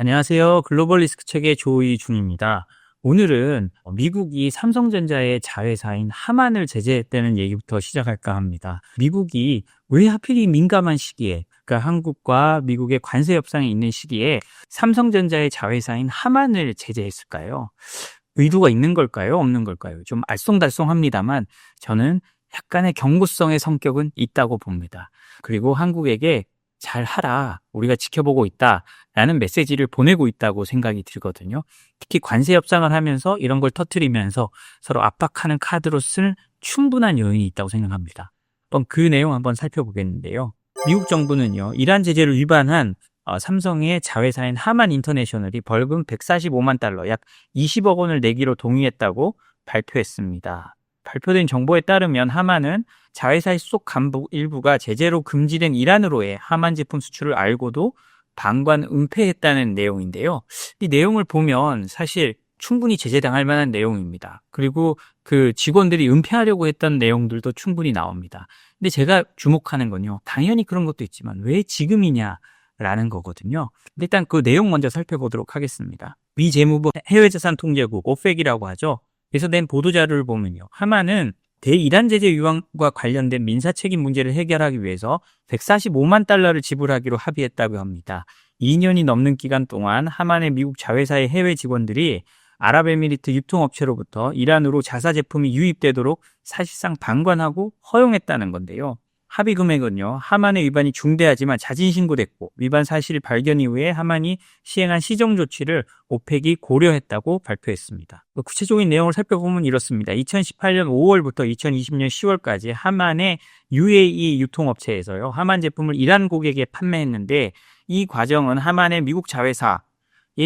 안녕하세요. 글로벌 리스크 책의 조이준입니다. 오늘은 미국이 삼성전자의 자회사인 하만을 제재했다는 얘기부터 시작할까 합니다. 미국이 왜 하필 이 민감한 시기에, 그러니까 한국과 미국의 관세 협상이 있는 시기에 삼성전자의 자회사인 하만을 제재했을까요? 의도가 있는 걸까요? 없는 걸까요? 좀 알쏭달쏭합니다만 저는 약간의 경고성의 성격은 있다고 봅니다. 그리고 한국에게 잘 하라, 우리가 지켜보고 있다라는 메시지를 보내고 있다고 생각이 들거든요. 특히 관세 협상을 하면서 이런 걸 터뜨리면서 서로 압박하는 카드로 쓸 충분한 요인이 있다고 생각합니다. 그 내용 한번 살펴보겠는데요. 미국 정부는요, 이란 제재를 위반한 삼성의 자회사인 하만 인터내셔널이 벌금 145만 달러, 약 20억 원을 내기로 동의했다고 발표했습니다. 발표된 정보에 따르면 하만은 자회사의 소속 간부 일부가 제재로 금지된 이란으로의 하만 제품 수출을 알고도 방관 은폐했다는 내용인데요. 이 내용을 보면 사실 충분히 제재당할 만한 내용입니다. 그리고 그 직원들이 은폐하려고 했던 내용들도 충분히 나옵니다. 근데 제가 주목하는 건요, 당연히 그런 것도 있지만 왜 지금이냐라는 거거든요. 일단 그 내용 먼저 살펴보도록 하겠습니다. 미 재무부 해외자산통제국 오펙이라고 하죠. 그래서 낸 보도자료를 보면요, 하만은 대이란 제재 위반과 관련된 민사책임 문제를 해결하기 위해서 145만 달러를 지불하기로 합의했다고 합니다. 2년이 넘는 기간 동안 하만의 미국 자회사의 해외 직원들이 아랍에미리트 유통업체로부터 이란으로 자사 제품이 유입되도록 사실상 방관하고 허용했다는 건데요. 합의 금액은요, 하만의 위반이 중대하지만 자진 신고됐고 위반 사실 발견 이후에 하만이 시행한 시정 조치를 오펙이 고려했다고 발표했습니다. 구체적인 내용을 살펴보면 이렇습니다. 2018년 5월부터 2020년 10월까지 하만의 UAE 유통업체에서요, 하만 제품을 이란 고객에 판매했는데 이 과정은 하만의 미국 자회사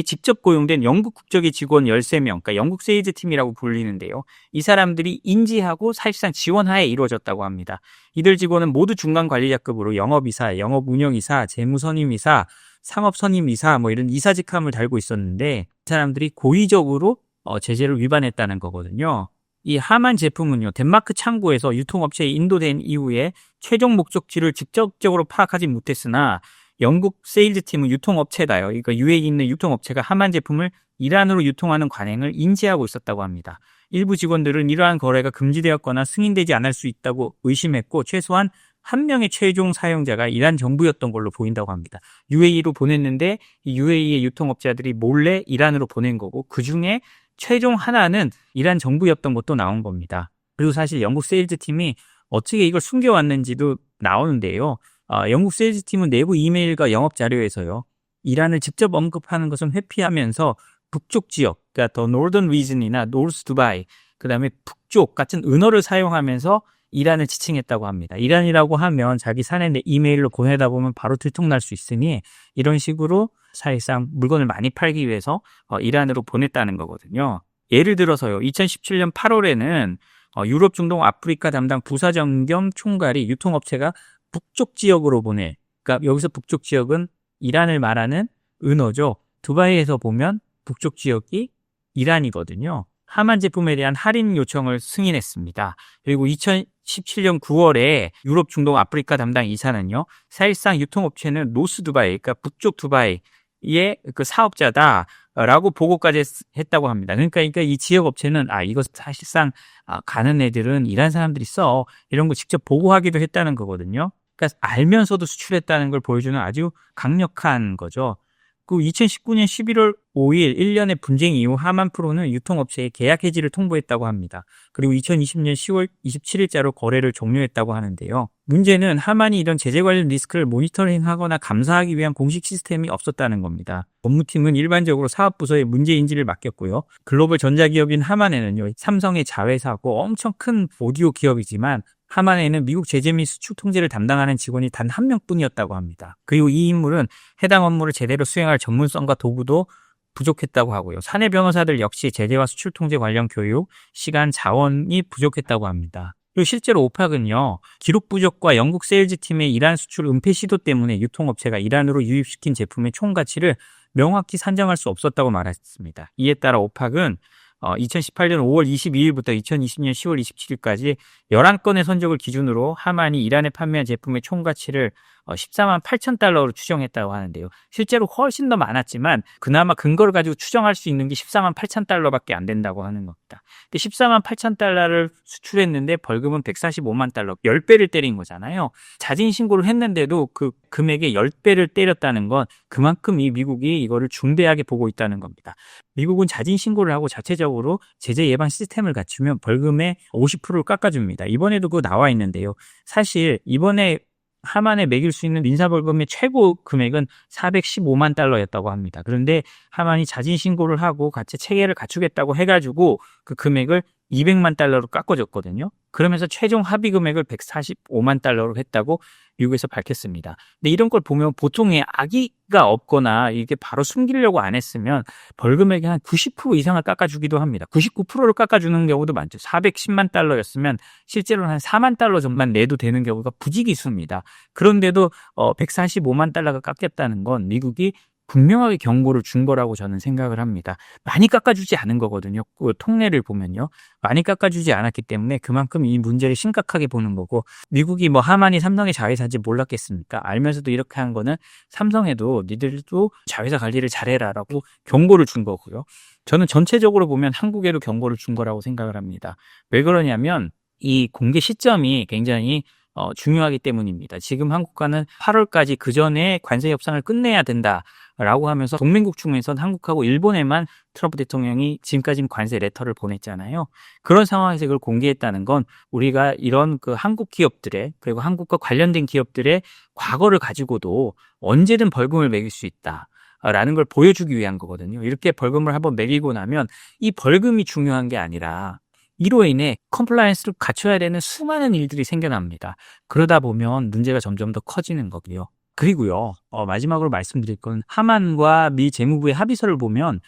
직접 고용된 영국 국적의 직원 13명, 그러니까 영국 세일즈 팀이라고 불리는데요. 이 사람들이 인지하고 사실상 지원하에 이루어졌다고 합니다. 이들 직원은 모두 중간관리자급으로 영업이사, 영업운영이사, 재무선임이사, 상업선임이사 이런 이사 직함을 달고 있었는데 이 사람들이 고의적으로 제재를 위반했다는 거거든요. 이 하만 제품은요, 덴마크 창고에서 유통업체에 인도된 이후에 최종 목적지를 직접적으로 파악하지 못했으나 영국 세일즈 팀은 유통업체다요. 그러니까 UAE에 있는 유통업체가 하만 제품을 이란으로 유통하는 관행을 인지하고 있었다고 합니다. 일부 직원들은 이러한 거래가 금지되었거나 승인되지 않을 수 있다고 의심했고 최소한 한 명의 최종 사용자가 이란 정부였던 걸로 보인다고 합니다. UAE로 보냈는데 이 UAE의 유통업자들이 몰래 이란으로 보낸 거고 그중에 최종 하나는 이란 정부였던 것도 나온 겁니다. 그리고 사실 영국 세일즈 팀이 어떻게 이걸 숨겨왔는지도 나오는데요. 영국 세일즈팀은 내부 이메일과 영업 자료에서요, 이란을 직접 언급하는 것은 회피하면서 북쪽 지역, 그러니까 더 노던 리즌이나 노스 두바이, 그 다음에 북쪽 같은 은어를 사용하면서 이란을 지칭했다고 합니다. 이란이라고 하면 자기 사내 이메일로 보내다 보면 바로 들통날 수 있으니 이런 식으로 사실상 물건을 많이 팔기 위해서 이란으로 보냈다는 거거든요. 예를 들어서요, 2017년 8월에는 유럽, 중동, 아프리카 담당 부사장 겸 총괄이 유통업체가 북쪽 지역으로 그러니까 여기서 북쪽 지역은 이란을 말하는 은어죠. 두바이에서 보면 북쪽 지역이 이란이거든요. 하만 제품에 대한 할인 요청을 승인했습니다. 그리고 2017년 9월에 유럽, 중동, 아프리카 담당 이사는요, 사실상 유통업체는 노스 두바이, 그러니까 북쪽 두바이의 그 사업자다라고 보고까지 했다고 합니다. 그러니까 이 지역 업체는 이거 사실상 가는 애들은 이란 사람들이 써, 이런 거 직접 보고하기도 했다는 거거든요. 그러니까 알면서도 수출했다는 걸 보여주는 아주 강력한 거죠. 그 2019년 11월 5일 1년의 분쟁 이후 하만 프로는 유통업체에 계약 해지를 통보했다고 합니다. 그리고 2020년 10월 27일자로 거래를 종료했다고 하는데요. 문제는 하만이 이런 제재 관련 리스크를 모니터링하거나 감사하기 위한 공식 시스템이 없었다는 겁니다. 법무팀은 일반적으로 사업부서에 문제 인지를 맡겼고요. 글로벌 전자기업인 하만에는요, 삼성의 자회사고 엄청 큰 오디오 기업이지만 하만에는 미국 제재 및 수출 통제를 담당하는 직원이 단 한 명뿐이었다고 합니다. 그리고 이 인물은 해당 업무를 제대로 수행할 전문성과 도구도 부족했다고 하고요. 사내 변호사들 역시 제재와 수출 통제 관련 교육, 시간, 자원이 부족했다고 합니다. 그리고 실제로 오팍은요, 기록 부족과 영국 세일즈 팀의 이란 수출 은폐 시도 때문에 유통업체가 이란으로 유입시킨 제품의 총 가치를 명확히 산정할 수 없었다고 말했습니다. 이에 따라 오팍은 2018년 5월 22일부터 2020년 10월 27일까지 11건의 선적을 기준으로 하만이 이란에 판매한 제품의 총 가치를 14만 8천 달러로 추정했다고 하는데요. 실제로 훨씬 더 많았지만 그나마 근거를 가지고 추정할 수 있는 게 14만 8천 달러밖에 안 된다고 하는 겁니다. 근데 14만 8천 달러를 수출했는데 벌금은 145만 달러, 10배를 때린 거잖아요. 자진 신고를 했는데도 그 금액의 10배를 때렸다는 건 그만큼 이 미국이 이거를 중대하게 보고 있다는 겁니다. 미국은 자진 신고를 하고 자체적으로 제재 예방 시스템을 갖추면 벌금의 50%를 깎아줍니다. 이번에도 그거 나와 있는데요. 사실 이번에 하만에 매길 수 있는 민사벌금의 최고 금액은 415만 달러였다고 합니다. 그런데 하만이 자진 신고를 하고 같이 체계를 갖추겠다고 해가지고 그 금액을 200만 달러로 깎아줬거든요. 그러면서 최종 합의 금액을 145만 달러로 했다고 미국에서 밝혔습니다. 근데 이런 걸 보면 보통의 악의가 없거나 이게 바로 숨기려고 안 했으면 벌금액의 한 90% 이상을 깎아주기도 합니다. 99%를 깎아주는 경우도 많죠. 410만 달러였으면 실제로는 한 4만 달러 정도만 내도 되는 경우가 부지기수입니다. 그런데도 145만 달러가 깎였다는 건 미국이 분명하게 경고를 준 거라고 저는 생각을 합니다. 많이 깎아주지 않은 거거든요. 그 통례를 보면요. 많이 깎아주지 않았기 때문에 그만큼 이 문제를 심각하게 보는 거고, 미국이 뭐 하만이 삼성의 자회사인지 몰랐겠습니까? 알면서도 이렇게 한 거는 삼성에도 니들도 자회사 관리를 잘해라라고 경고를 준 거고요. 저는 전체적으로 보면 한국에도 경고를 준 거라고 생각을 합니다. 왜 그러냐면 이 공개 시점이 굉장히 중요하기 때문입니다. 지금 한국과는 8월까지 그 전에 관세 협상을 끝내야 된다라고 하면서 동맹국 중에선 한국하고 일본에만 트럼프 대통령이 지금까지 관세 레터를 보냈잖아요. 그런 상황에서 이걸 공개했다는 건 우리가 이런 그 한국 기업들의, 그리고 한국과 관련된 기업들의 과거를 가지고도 언제든 벌금을 매길 수 있다 라는 걸 보여주기 위한 거거든요. 이렇게 벌금을 한번 매기고 나면 이 벌금이 중요한 게 아니라 이로 인해 컴플라이언스를 갖춰야 되는 수많은 일들이 생겨납니다. 그러다 보면 문제가 점점 더 커지는 거고요. 그리고요, 마지막으로 말씀드릴 건 하만과 미 재무부의 합의서를 보면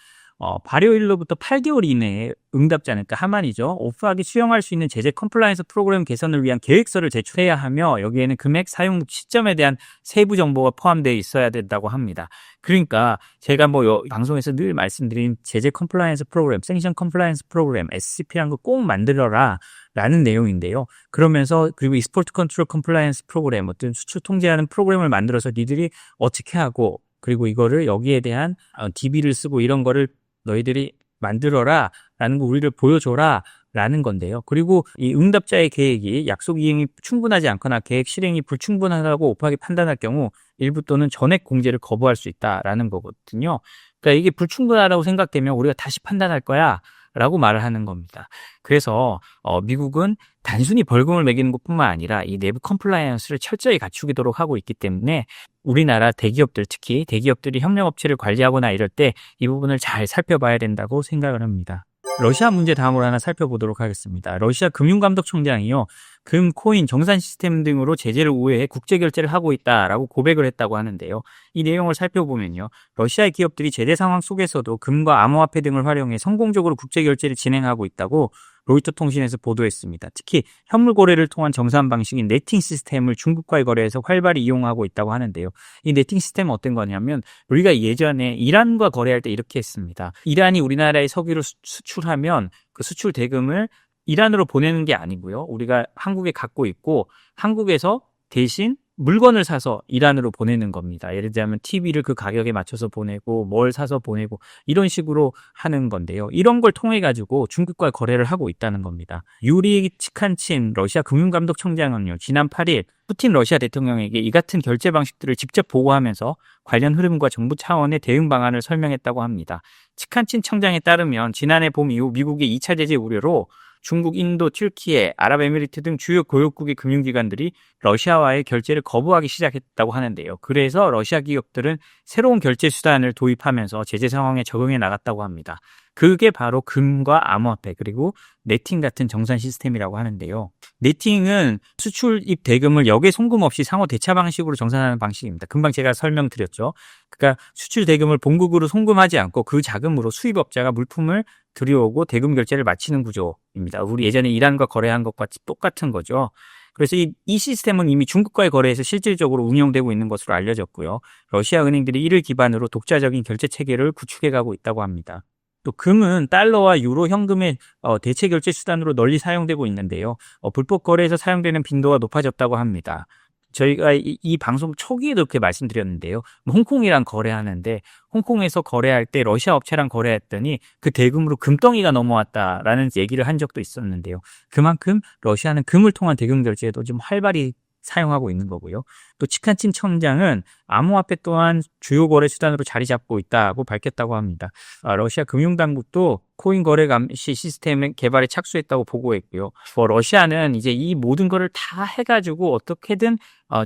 발효일로부터 8개월 이내에 응답자, 그러니까 하만이죠, 오프하게 수용할 수 있는 제재 컴플라이언스 프로그램 개선을 위한 계획서를 제출해야 하며 여기에는 금액, 사용 시점에 대한 세부 정보가 포함되어 있어야 된다고 합니다. 그러니까 제가 뭐 방송에서 늘 말씀드린 제재 컴플라이언스 프로그램, 생션 컴플라이언스 프로그램, SCP라는 거 꼭 만들어라 라는 내용인데요. 그러면서 그리고 익스포트 컨트롤 컴플라이언스 프로그램, 어떤 수출 통제하는 프로그램을 만들어서 니들이 어떻게 하고, 그리고 이거를 여기에 대한 DB를 쓰고 이런 거를 너희들이 만들어라 라는 거, 우리를 보여줘라 라는 건데요. 그리고 이 응답자의 계획이 약속 이행이 충분하지 않거나 계획 실행이 불충분하다고 오프하게 판단할 경우 일부 또는 전액 공제를 거부할 수 있다라는 거거든요. 그러니까 이게 불충분하다고 생각되면 우리가 다시 판단할 거야 라고 말을 하는 겁니다. 그래서 미국은 단순히 벌금을 매기는 것뿐만 아니라 이 내부 컴플라이언스를 철저히 갖추도록 하고 있기 때문에 우리나라 대기업들, 특히 대기업들이 협력업체를 관리하거나 이럴 때 이 부분을 잘 살펴봐야 된다고 생각을 합니다. 러시아 문제 다음으로 하나 살펴보도록 하겠습니다. 러시아 금융감독총장이요, 금, 코인, 정산 시스템 등으로 제재를 우회해 국제결제를 하고 있다라고 고백을 했다고 하는데요. 이 내용을 살펴보면요, 러시아의 기업들이 제재 상황 속에서도 금과 암호화폐 등을 활용해 성공적으로 국제결제를 진행하고 있다고 로이터 통신에서 보도했습니다. 특히 현물 거래를 통한 정산 방식인 네팅 시스템을 중국과의 거래에서 활발히 이용하고 있다고 하는데요. 이 네팅 시스템은 어떤 거냐면 우리가 예전에 이란과 거래할 때 이렇게 했습니다. 이란이 우리나라에 석유를 수출하면 그 수출 대금을 이란으로 보내는 게 아니고요, 우리가 한국에 갖고 있고 한국에서 대신 물건을 사서 이란으로 보내는 겁니다. 예를 들자면 TV를 그 가격에 맞춰서 보내고 뭘 사서 보내고 이런 식으로 하는 건데요. 이런 걸 통해 가지고 중국과 거래를 하고 있다는 겁니다. 유리 치칸친 러시아 금융감독총장은요, 지난 8일 푸틴 러시아 대통령에게 이 같은 결제 방식들을 직접 보고하면서 관련 흐름과 정부 차원의 대응 방안을 설명했다고 합니다. 치칸친 청장에 따르면 지난해 봄 이후 미국의 2차 제재 우려로 중국, 인도, 튀르키예, 아랍에미리트 등 주요 교역국의 금융기관들이 러시아와의 결제를 거부하기 시작했다고 하는데요. 그래서 러시아 기업들은 새로운 결제 수단을 도입하면서 제재 상황에 적응해 나갔다고 합니다. 그게 바로 금과 암호화폐, 그리고 네팅 같은 정산 시스템이라고 하는데요. 네팅은 수출입 대금을 역외 송금 없이 상호 대차 방식으로 정산하는 방식입니다. 금방 제가 설명드렸죠. 그러니까 수출 대금을 본국으로 송금하지 않고 그 자금으로 수입업자가 물품을 들여오고 대금 결제를 마치는 구조입니다. 우리 예전에 이란과 거래한 것과 똑같은 거죠. 그래서 이 시스템은 이미 중국과의 거래에서 실질적으로 운영되고 있는 것으로 알려졌고요. 러시아 은행들이 이를 기반으로 독자적인 결제 체계를 구축해가고 있다고 합니다. 또 금은 달러와 유로 현금의 대체 결제 수단으로 널리 사용되고 있는데요. 불법 거래에서 사용되는 빈도가 높아졌다고 합니다. 저희가 이 방송 초기에도 그렇게 말씀드렸는데요. 홍콩이랑 거래하는데 홍콩에서 거래할 때 러시아 업체랑 거래했더니 그 대금으로 금덩이가 넘어왔다라는 얘기를 한 적도 있었는데요. 그만큼 러시아는 금을 통한 대금 결제에도 좀 활발히 사용하고 있는 거고요. 또 치칸친 청장은 암호화폐 또한 주요 거래 수단으로 자리 잡고 있다고 밝혔다고 합니다. 러시아 금융당국도 코인 거래 감시 시스템 개발에 착수했다고 보고했고요. 러시아는 이제 이 모든 거를 다 해가지고 어떻게든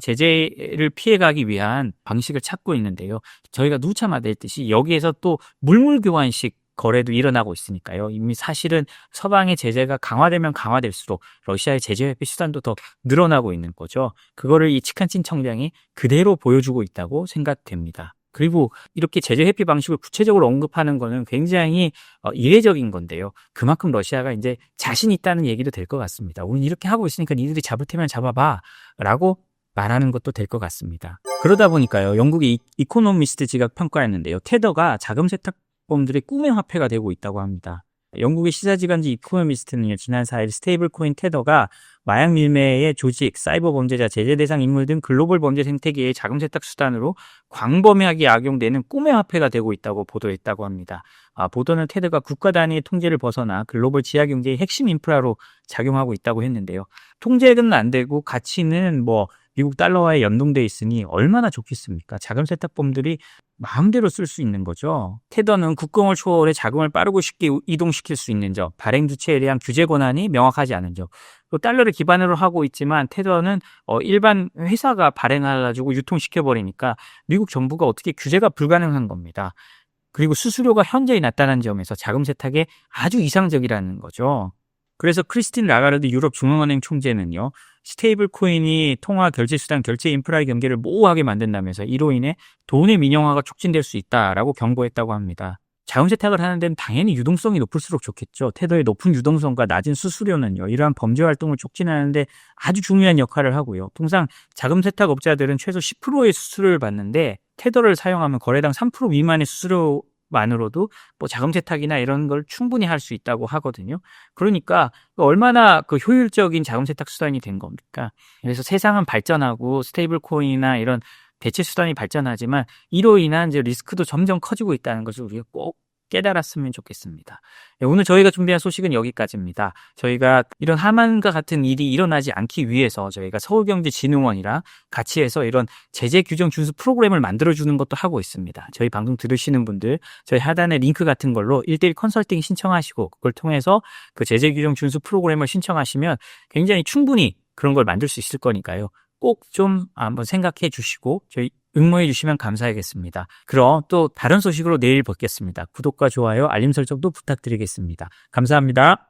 제재를 피해가기 위한 방식을 찾고 있는데요. 저희가 누차 말했듯이 여기에서 또 물물교환식 거래도 일어나고 있으니까요. 이미 사실은 서방의 제재가 강화되면 강화될수록 러시아의 제재 회피 수단도 더 늘어나고 있는 거죠. 그거를 이 치칸친 청장이 그대로 보여주고 있다고 생각됩니다. 그리고 이렇게 제재 회피 방식을 구체적으로 언급하는 거는 굉장히 이례적인 건데요. 그만큼 러시아가 이제 자신 있다는 얘기도 될 것 같습니다. 우린 이렇게 하고 있으니까 니들이 잡을 테면 잡아봐 라고 말하는 것도 될 것 같습니다. 그러다 보니까요. 영국의 이코노미스트 지각 평가했는데요. 테더가 자금 세탁범들의 꿈의 화폐가 되고 있다고 합니다. 영국의 시사지간지 이코노미스트는요, 지난 4일 스테이블 코인 테더가 마약 밀매의 조직, 사이버 범죄자, 제재 대상 인물 등 글로벌 범죄 생태계의 자금 세탁 수단으로 광범위하게 악용되는 꿈의 화폐가 되고 있다고 보도했다고 합니다. 보도는 테더가 국가 단위의 통제를 벗어나 글로벌 지하 경제의 핵심 인프라로 작용하고 있다고 했는데요. 통제는 안 되고 가치는 미국 달러와에 연동돼 있으니 얼마나 좋겠습니까? 자금 세탁범들이 마음대로 쓸 수 있는 거죠. 테더는 국경을 초월해 자금을 빠르고 쉽게 이동시킬 수 있는 점, 발행 주체에 대한 규제 권한이 명확하지 않은 점. 또 달러를 기반으로 하고 있지만 테더는 일반 회사가 발행해가지고 유통시켜 버리니까 미국 정부가 어떻게 규제가 불가능한 겁니다. 그리고 수수료가 현저히 낮다는 점에서 자금 세탁에 아주 이상적이라는 거죠. 그래서 크리스틴 라가르드 유럽 중앙은행 총재는요, 스테이블 코인이 통화 결제 수단 결제 인프라의 경계를 모호하게 만든다면서 이로 인해 돈의 민영화가 촉진될 수 있다라고 경고했다고 합니다. 자금 세탁을 하는 데는 당연히 유동성이 높을수록 좋겠죠. 테더의 높은 유동성과 낮은 수수료는요, 이러한 범죄 활동을 촉진하는데 아주 중요한 역할을 하고요. 통상 자금 세탁 업자들은 최소 10%의 수수료를 받는데 테더를 사용하면 거래당 3% 미만의 수수료만으로도 자금 세탁이나 이런 걸 충분히 할 수 있다고 하거든요. 그러니까 얼마나 효율적인 자금 세탁 수단이 된 겁니까? 그래서 세상은 발전하고 스테이블 코인이나 이런 대체 수단이 발전하지만 이로 인한 이제 리스크도 점점 커지고 있다는 것을 우리가 꼭 깨달았으면 좋겠습니다. 오늘 저희가 준비한 소식은 여기까지입니다. 저희가 이런 하만과 같은 일이 일어나지 않기 위해서 저희가 서울경제진흥원이랑 같이 해서 이런 제재 규정 준수 프로그램을 만들어주는 것도 하고 있습니다. 저희 방송 들으시는 분들 저희 하단에 링크 같은 걸로 1:1 컨설팅 신청하시고 그걸 통해서 그 제재 규정 준수 프로그램을 신청하시면 굉장히 충분히 그런 걸 만들 수 있을 거니까요. 꼭 좀 한번 생각해 주시고 저희 응모해 주시면 감사하겠습니다. 그럼 또 다른 소식으로 내일 뵙겠습니다. 구독과 좋아요, 알림 설정도 부탁드리겠습니다. 감사합니다.